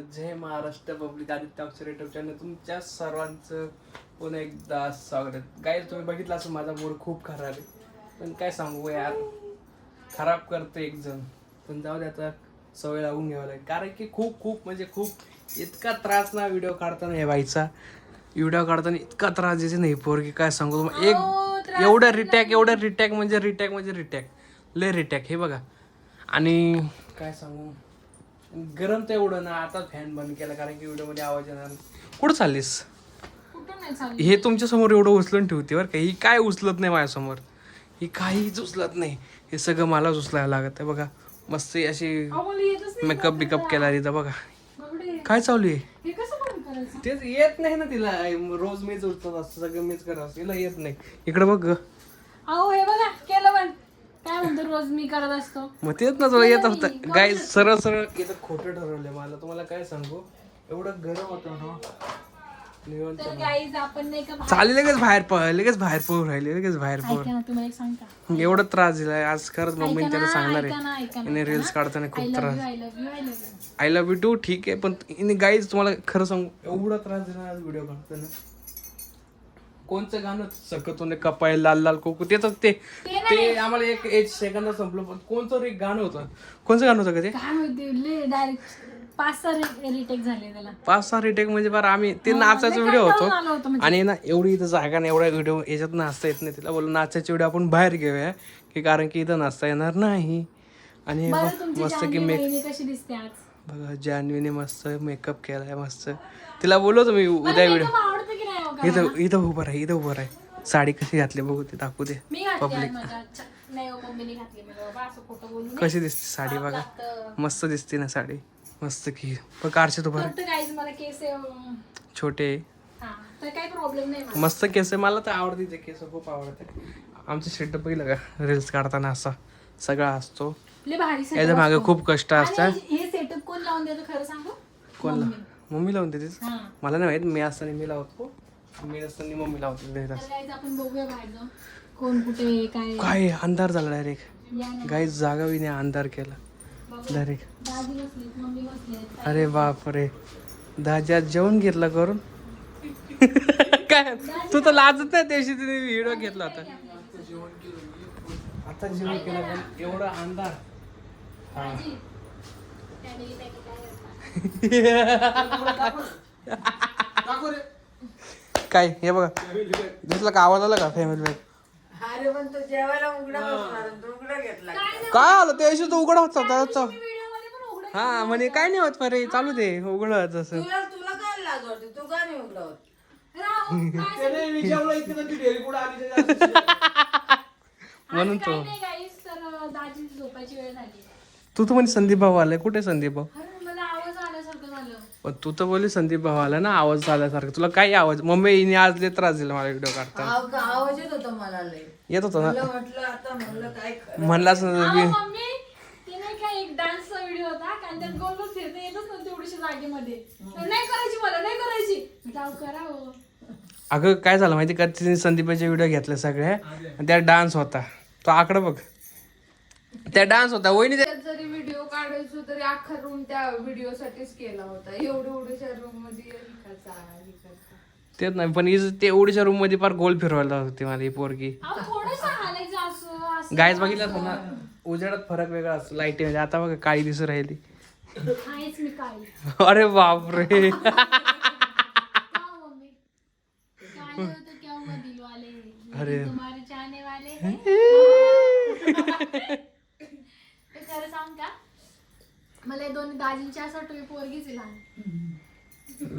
जय Maharashtra public Aditya अक्षर YouTube channel तुमच्या सर्वांचं पुन्हा एकदा स्वागत. गाईज तुम्ही बघितलं असं माझा मूड खूप खराब आहे, पण काय सांगू यार, खराब करतो एक जण, पण जाऊ दे आता सवय लागून घ्यावं लागेल. कारण की खूप म्हणजे खूप इतका त्रास ना व्हिडिओ काढताना हे व्हायचा. व्हिडिओ काढताना इतका त्रास द्यायचा नाही पोरगी, काय सांगू तुम्हाला. एक एवढं रिटॅक म्हणजे रिटॅक लय रिटॅक हे बघा. आणि काय सांगू, गरम तर एवढं ना, आता फॅन बंद केला कारण की व्हिडिओ मध्ये आवाज येणार. कुठं चाललीस? हे तुमच्या समोर एवढं उचलून ठेवते बरं का, ही काय उचलत नाही माझ्यासमोर, ही काहीच उचलत नाही, हे सगळं मलाच उचलायला लागत आहे. बघा मस्त अशी मेकअप बिकअप केला तिथं बघा. काय चालू आहे तेच येत नाही ना तिला. रोज मीच उचलत असतो, सगळं मीच करत असतो, तिला येत नाही. इकडे बघ ग. हे बघा केलं पण काय म्हणतो, रोज मी करत असतो. मग तेच ना, तुला येत होतं. गाय सरळ इथं खोटं ठरवलंय मला. तुम्हाला काय सांगू, एवढं गरम होतं ना. तर गाईज आपण नाही का चालेल लगेच बाहेर पळू राहिले, लगेच बाहेर पळू. ऐका ना, तुम्हाला एक सांगता, एवढा त्रास दिलाय आज खरंच. मम्मी त्याला सांगणार ऐका ना, आहे रील्स काढताना खूप त्रास. I love you I love you too ठीक आहे, पण गाईज तुम्हाला खरं सांगू, एवढा त्रास दिला आज व्हिडिओ काढताना. कोणचं गाणं सकतोने कपाय लाल लाल कोकू ते आम्हाला एक सेकंद संपलं. पण कोणतं एक गाणं होतं, कोणचं गाणं होतं का ते? काय माहिती, डायरेक्ट 5-6 रिटेक झाले त्याला. 5-6 रिटेक म्हणजे बरं. आम्ही ते नाचाचा व्हिडिओ होतो आणि ना एवढी इथं जागा नाही, एवढा व्हिडिओ याच्यात नाचता येत नाही. तिला बोललो नाचाचे व्हिडिओ आपण बाहेर घेऊया, की कारण की इथं नाचता येणार नाही. आणि मस्त की कशी दिसते आज बघा, जान्हवीने मस्त मेकअप केलाय मस्त. तिला बोललो तुम्ही उद्या व्हिडिओ इथं उभं राही. साडी कशी घातली बघू, ते दाखवू दे पब्लिक. कशी दिसते साडी बघा, मस्त दिसते ना साडी, मस्त की. पण कारचे तो छोटे मस्त केस. मला तर आवडते ते केस, खूप आवडते. आमचं सेटअप पहिलं का रील्स काढताना असा सगळा असतो, याच्या मागे खूप कष्ट असतात. हे सेटअप कोण लावून देतो खरं सांगू? कोणला? मम्मी लावून देतेस? मला नाही माहित, मी असताना मी लावतो, मी असताना मम्मी लावते. आपण बघूया बाहेर जाऊन कोण कुठे काय अंधार झाला डायरेक्ट. गाईज जागा विने अंधार केला डायरेक्ट. अरे बापरे, दाजी जेवण घेतला करून. काय तू तर लाजत नाही, त्याशी तिने व्हिडिओ घेतला होता. आता जेवण केलं पण एवढा अंधार. काय हे बघा, दिसला का आवाज आला का फॅमिली बॅग? काय आलं ते अशी तो उघडा होता. हा म्हणे काय नाही होत परे, चालू दे उघडत असं. म्हणून तो तू तर म्हणजे संदीप भाऊ आलाय. कुठे संदीप भाऊ? पण तू तर बोलली संदीप भाऊ आला ना, आवाज झाल्यासारखं. तुला काय आवाज? मम्मीने आज लय त्रास दिला मला व्हिडिओ काढताना. आवाज येत होता मला लय. येत होता ना, म्हटलं आता म्हणलं काय म्हणला असं एक डान्सचा व्हिडिओ होता, कारण त्यात गोल गोल फिरते येतच नव्हते एवढीशा जागेमध्ये. नाही करायची, मला नाही करायची. जाऊ करा. अगं काय झालं माहिती का, तिने संदीपाचे व्हिडिओ घेतले सगळे आणि त्यात डान्स होता. तो आकडं बघ, त्या डान्स होता. वहिनी जरी व्हिडिओ काढायचो तरी अख्खा रूम त्या व्हिडिओ साठीच केला होता. एवढ्या रूम मध्ये तेच नाही, पण ते एवढ्याच्या रूम मध्ये फार गोल फिरवायला होती मला ही पोरगी. गायच बघितलं ना, उजेडात फरक वेगळा असतो लाईट मध्ये. आता बघा काळी दिसू राहिली. अरे बापरे. अरे खरं सांग का, मला दोन्ही दाजींची असं वाटतं पोरगीच लहान.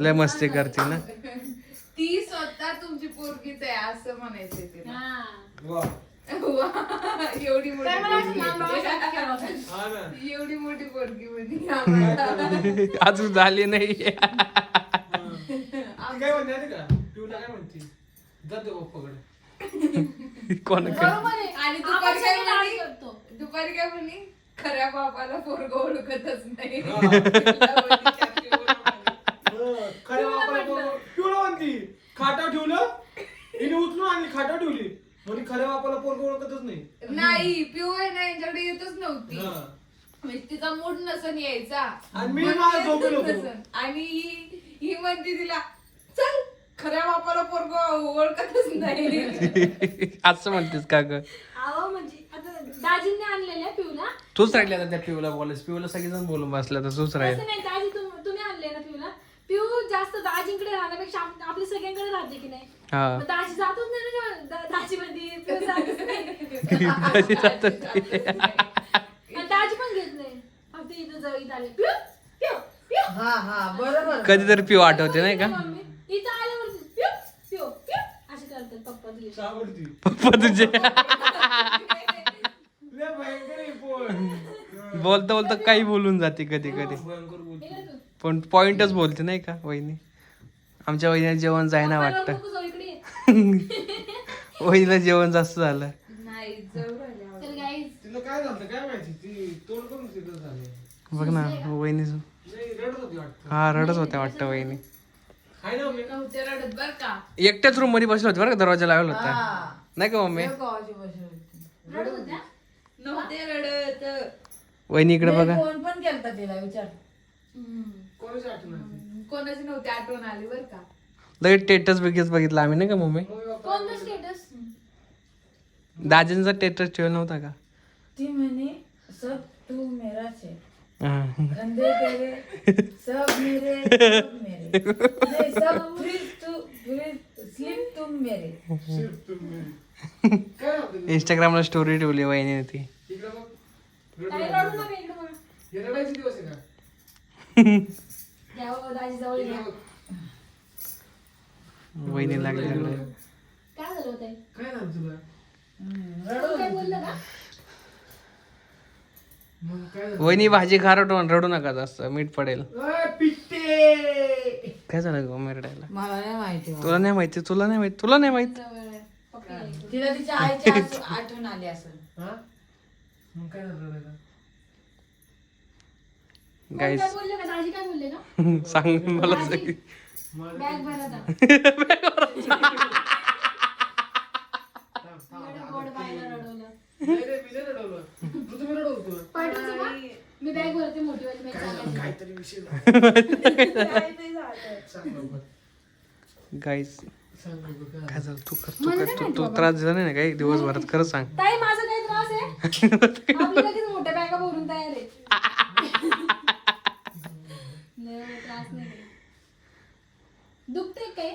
लय मस्ती करते ना ती, स्वतः तुमची पोरगीच आहे असं म्हणायचं तिला. एवढी मोठी पोरगी म्हणजे अजून झाली नाही. कोण आणि दुपारी काय म्हणी, खऱ्या बापाला पोरग ओळखतच नाही. खाटा ठेवलं हिने उचलून आणि खाटा ठेवली म्हणजे खऱ्या बापाला पोरग ओळखतच नाही. नाही पिऊ आहे ना, यांच्याकडे येतच नव्हती. म्हणजे तिचा मूड नसेल नसन यायचा आणि मी मग माझा तेच झोपेल होतो. नसन. आणि ही म्हणते तिला चल खऱ्या बापाला पोरग ओळखतच नाही. असं म्हणतेस का ग अहो म्हणजे आता दाजींनी आणलेल्या पिऊला तूच राहिली आता त्या पिऊला बोलायस पिऊला सगळेजण बोलून बसल्या तर तूच राहील तसं नाही दाजी तुम्ही आणले ना पिऊला पिऊ जास्त दाजींकडे राहण्यापेक्षा आपल्या सगळ्यांकडे राहते की नाही हा मग दाजी जातच नाही ना दाजी मध्ये पिऊ जातच नाही आणि दाजी पण घेत नाही फक्त इथं जवळ आले पिऊ पिऊ पिऊ हा हा बरोबर कधीतरी पिऊ आठवते नाही का मम्मी इथं आल्यावर पिऊ पिऊ पिऊ असे करतात पप्पा तुझे आवडती पप्पा तुझे लय भयंकर आहे पोर. बोलता बोलता काही बोलून जाते कधी कधी भयंकर बोलती. हे काय तू? पण पॉइंटच बोलते नाही का वहिनी आमच्या वहिनीला जेवण जायना पप्पा वाटतं नको जाऊ इकडे ये. वहिनीला जेवण जास्त झालं नाही जवळ राहिले आवडत. तर guys, तिला काय झालं काय माहिती ती तोंड करून तिथं झालं. बघ ना वहिनी नाही रडत होती वाटतं. हा रडत होत्या वाटतं वहिनी हाय ना मम्मी? नव्हते रडत बर का एकट्याच रूम मध्ये बसले होते बरं का दरवाजा लावला होता हा. नाही का मम्मी देव गावाची बसली होती. रडत होत्या? नव्हते रडत वहिनी इकडे बघा फोन पण केलता तिला विचार कोणाची आठवण आली? कोणाची नव्हती आठवण आली बर का लगेच स्टेटस बघितला आम्ही नाही का मम्मी कोणतं स्टेटस दाजींचा स्टेटस ठेवला नव्हता का ती म्हणे सब तू मेरा छे हा. कंधे तेरे सब मेरे नहीं सब फिर स्लिप तुम मेरे शिव तुम्ही. काय होतं? इंस्टाग्रामला स्टोरी ठेवली वहिनी ती इकडं बघ. काही रडू नका इकडे बघा. हे रडायचे दिवस आहे का? घ्या हो, दाजी जवळ घ्या इकडं बघ. वहिनी लागली सगळं काय झालं होतं काय झालं तुला? काय बोललं का मग काय झालं? वहिनी भाजी खारट रडू नका जास्त मीठ पडेल अय, पिट्टे. काय झालं गं मेरडायला मला नाही माहिती तुला नाही माहिती तुला नाही माहिती तुला नाही माहित जवळ आहे. पप्पी आहे. तिला तिच्या आईची आठवण आली असेल हा? मग काय झालं रडायला? कोण गाईस काय बोलले का दाजी काय बोलले का सांग मला दाजी, सगळी माझं- बॅग भरा आता. एवढं गोड बाईला रडवलं. नाही रे, मी नाही रडवलं. तू तुम्ही रडवत होतो. पाठवतो का? मी बॅग भरते मोठी वाली बॅग काय झालं? चालवायची. काहीतरी विषय झाला. सांग लवकर. गाईस सांग लवकर काय काय झालं? झालं तू कर तू त्रास दिला नाही ना काही दिवसभरात खरं सांग ताई माझा काही त्रास आहे आपली लगेच मोठ्या बॅगा भरून तयार आहे नाही, त्रास नाही काही. दुखते काय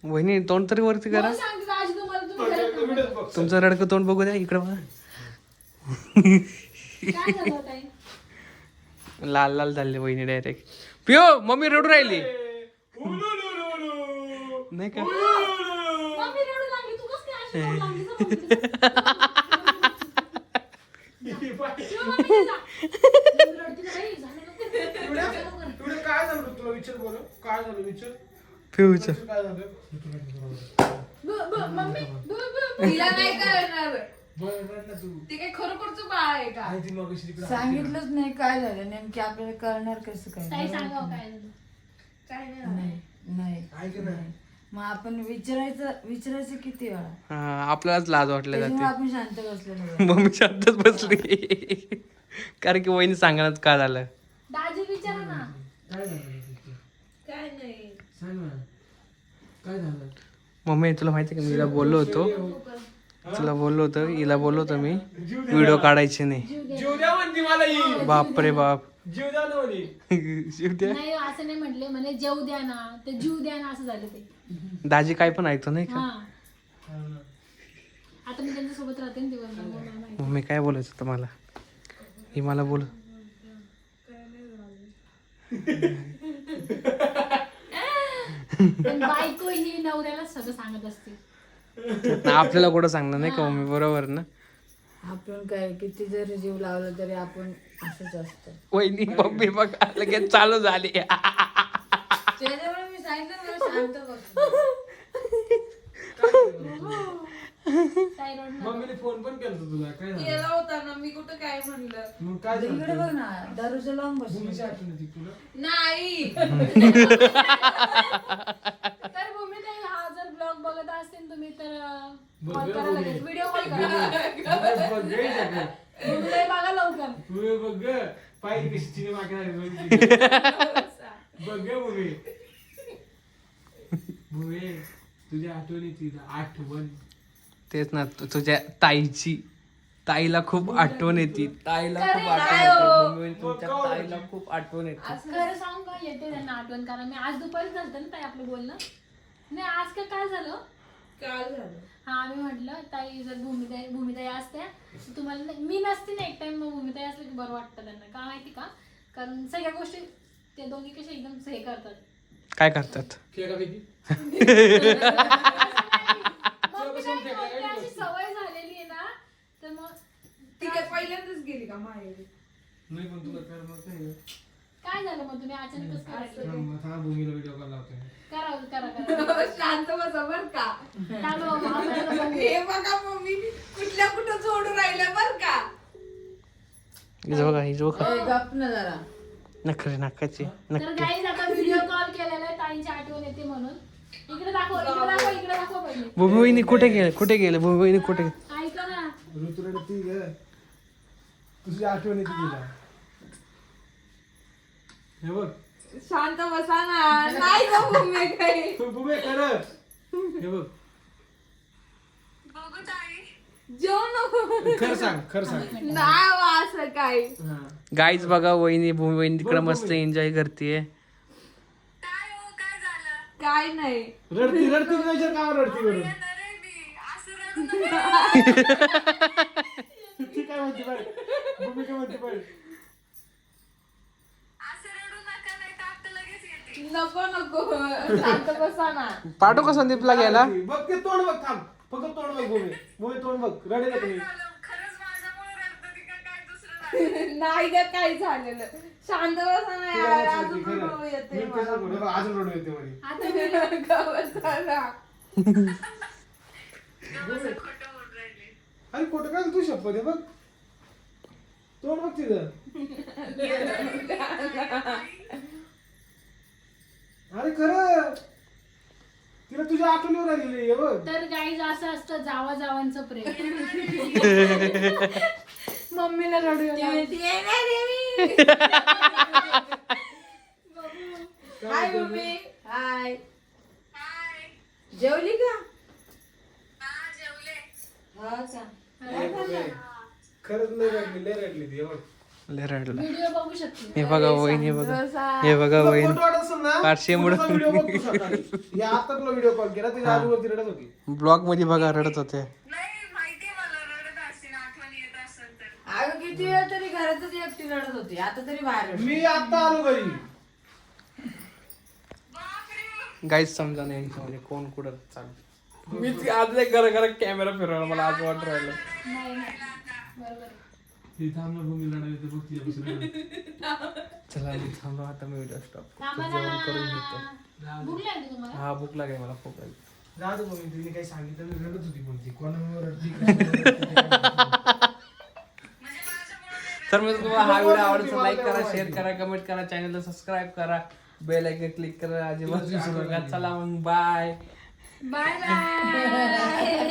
वहिनी तोंड तरी वरती करा कोण सांगते दाजी तुम्हाला तुम्ही घरी बघ, व्हिडिओ बघ. तुमचं रडकं तोंड बघू द्या इकडं बघा काय झालं ताई लाल लाल झाले वहिनी डायरेक्ट पिओ मम्मी रडू राहिली उलुलुलुलु. नाही का मम्मी रडू लागली तू कसं काय अशी रडू लागली जरा मम्मी. किंवा मम्मी ये जा. मम्मी रडते का बाई? झालं नको. एवढं काय झालं तुला विचार बोल काय झालं विचार पिऊचं काय झालं मम्मी तिला नाही करणार बरं रड ना तू ते काय खरोखरच बाळ आहे का आणि ती मगाशी तिकडं सांगितलंच नाही काय झालं नेमकी आपल्याला कळणार कसं काय ताई सांगा हो काय झालं काय नाही नाही नाही ऐक ना मग आपण विचारायचं किती वेळा हा आपल्यालाच लाज वाटल्या त्याच्यामुळे जाते आपण शांत बसलेलो मम्मी शांतच बसली कारण की वहिनी सांगणार का झालं दाजी विचारा ना काय झालं काय नाही सांग ना काय झालं मम्मी तुला माहिती आहे का मी हिला बोललो होतो तुला बोललो होतो हिला बोललो होतो मी व्हिडिओ काढायचे नाही जीव द्या म्हणती मला ही बाप रे बाप जीव द्या ना म्हणे जीव द्या नाही असं नाही म्हटले म्हणे जेव द्या ना ते जीव द्या ना असं झालं ते दाजी काय पण ऐकतो नाही का हा आता मी त्यांच्या सोबत राहते ना दिवस मम्मी काय बोलायचं होतं मला ही मला बोल पण बायको ही नवऱ्याला सगळं सांगत असते आपल्याला कुठं सांगणार नाही का मम्मी बरोबर ना आपण काय किती जरी जीव लावला तरी आपण असंच असतं वहिनी मम्मी बघ लगेच चालू झाली त्याच्यामुळे मी सांगितलं मला शांत बस थायरॉइड मम्मीने फोन पण केला तुला काय झालं केला होता ना मी कुठं काय म्हणलं मग काय इकडे झालं बघ ना दारूचं लावून बस भूमीची आठवण येते तुला नाही तर भूमी ताई हा जर ब्लॉग बघत असतील तुम्ही तर बघ, कॉल करा बघ, लगेच बघ. व्हिडिओ कॉल करा बघ, बघ, गैर झालं. भूमीताई बघा लवकर. भूमी बघ ग, पाहिजे कशी तिने मागे लागली बघ ग भूमी. भूमी तुझ्या आठवण येते ना, आठवण. तेच ना तुझ्या ताईला खूप आठवण येते. ताईला खूप अरे आठवण नाही येते. हो. भूमी, तुमच्या ताईला खूप आठवण येते. खरं सांगू का येते त्यांना आठवण, कारण मी आज दुपारी झालं ना ताई आपलं बोलणं. नाही आज काय झालं, काल झालं. हा मी म्हटलं ताई जर भूमिताई असते तर तुम्हाला मी नसते ना एक टाइम, मग भूमिताई असलं की बरं वाटतं त्यांना. का माहिती का, कारण सगळ्या गोष्टी ते दोघी कशा एकदम हे करतात. काय करतात? केकापैकी मग मी काय करते, अशी सवय झालेली आहे ना, तर मग ती काय पहिल्यांदाच गेली का माहेरी? नाही पण तुला करमत नाही. काय झालं मग तुम्ही अचानकच करायचं. हा भूमीला व्हिडिओ कॉल लावतोय. करा शांत बसा बर का. काय बाबा, आपल्याला बघू. हे बघा मम्मी कुठल्या कुठं जोडून राहिल्या बर का. गप ना जरा. नखरे नाकाचे तर गाईज आता व्हिडिओ कॉल केलेला आहे, ताईंची आठवण येते म्हणून. इकडे दाखव पहिले. भूमी वहिनी कुठे गेले भूमी वहिनी कुठे गेले? ऐका ना, ऋतुराडी ती ग, तुझी आठवण येते तिला. हे बघ शांत बसा ना. नाही गं मम्मी काही. भूमी कर. हे बघ जेव नको. खरं सांग. नाही हो असं काय. हा. गाईज बघा वहिनी, भूमी वहिनी तिकडे मस्त एन्जॉय करते. काय नाही. रडती नाही का रडती करून. ती काय म्हणते पाहिजे, भूमी काय म्हणते पाहिजे. नको शांत बसा ना. पाठव का संदीपला घ्यायला? बघ ते तोंड बघ, थांब फक्त तोंड बघ भूमी तोंड बघ. रडे नको मी. नाही ग काय झालेलं. शांत बसा ना तुला यार. नाही अजून खरं. रडू येते मी मला. कसं बोलू? बघ, अजून रडू येते म्हणे. आता व्हिडिओ गं बसा ना. अरे खोटं काय तू शपथ आहे बघ. तोंड बघ तिथं. अरे खरं तिला तुझ्या आठवणीवर आलेली आहे बघ. तर गाईज असं असतं जावांचं प्रेम. मम्मीला रडू येते. हाय मम्मी. हाय. जेवली का? हा का. खरंच लय रडली ती. हे बघ. लय रडला. व्हिडिओ बघू शकते. हे बघा वहिनी बघा, हे बघा तुला वहिनी फोटो वाटत असेल ना, पारशी तू मुळे- तुझा व्हिडिओ बघ तू स्वतः. या आता तुला व्हिडिओ कॉल केला त्याच्या आजूवरती रडत होती. ब्लॉग मध्ये बघा रडत होते. अगं किती वेळ तरी घरातच एकटी रडत होती, आता तरी बाहेर रडते. मी आता आलो घरी. गाईज समजा नाही यांच्यामध्ये कोण कुठं चालू. मीच आज घर कॅमेरा फिरवला, मला आज वाटत राहिलं. नाही बरोबर आहे. ती थांब ना भूमी लढाई येते बघ तिच्यापासून रडत. चला मी थांबलो आता, मी व्हिडिओ स्टॉप थांबा जेवण करून ना. घेतो. भूक लागली तुम्हाला? हा भूक लागेल मला खूप लागेल. जाऊ दे भूमी, तिने काही सांगितलं नाही, रडत होती कोणती कोणावर रडती. तर मग तुम्हाला हा व्हिडिओ आवडला लाईक करा, शेअर करा, कमेंट करा, चॅनलला सबस्क्राईब करा, बेल आयकॉन क्लिक करा. अजिबात विसरू नका. चला मग बाय. Bye bye.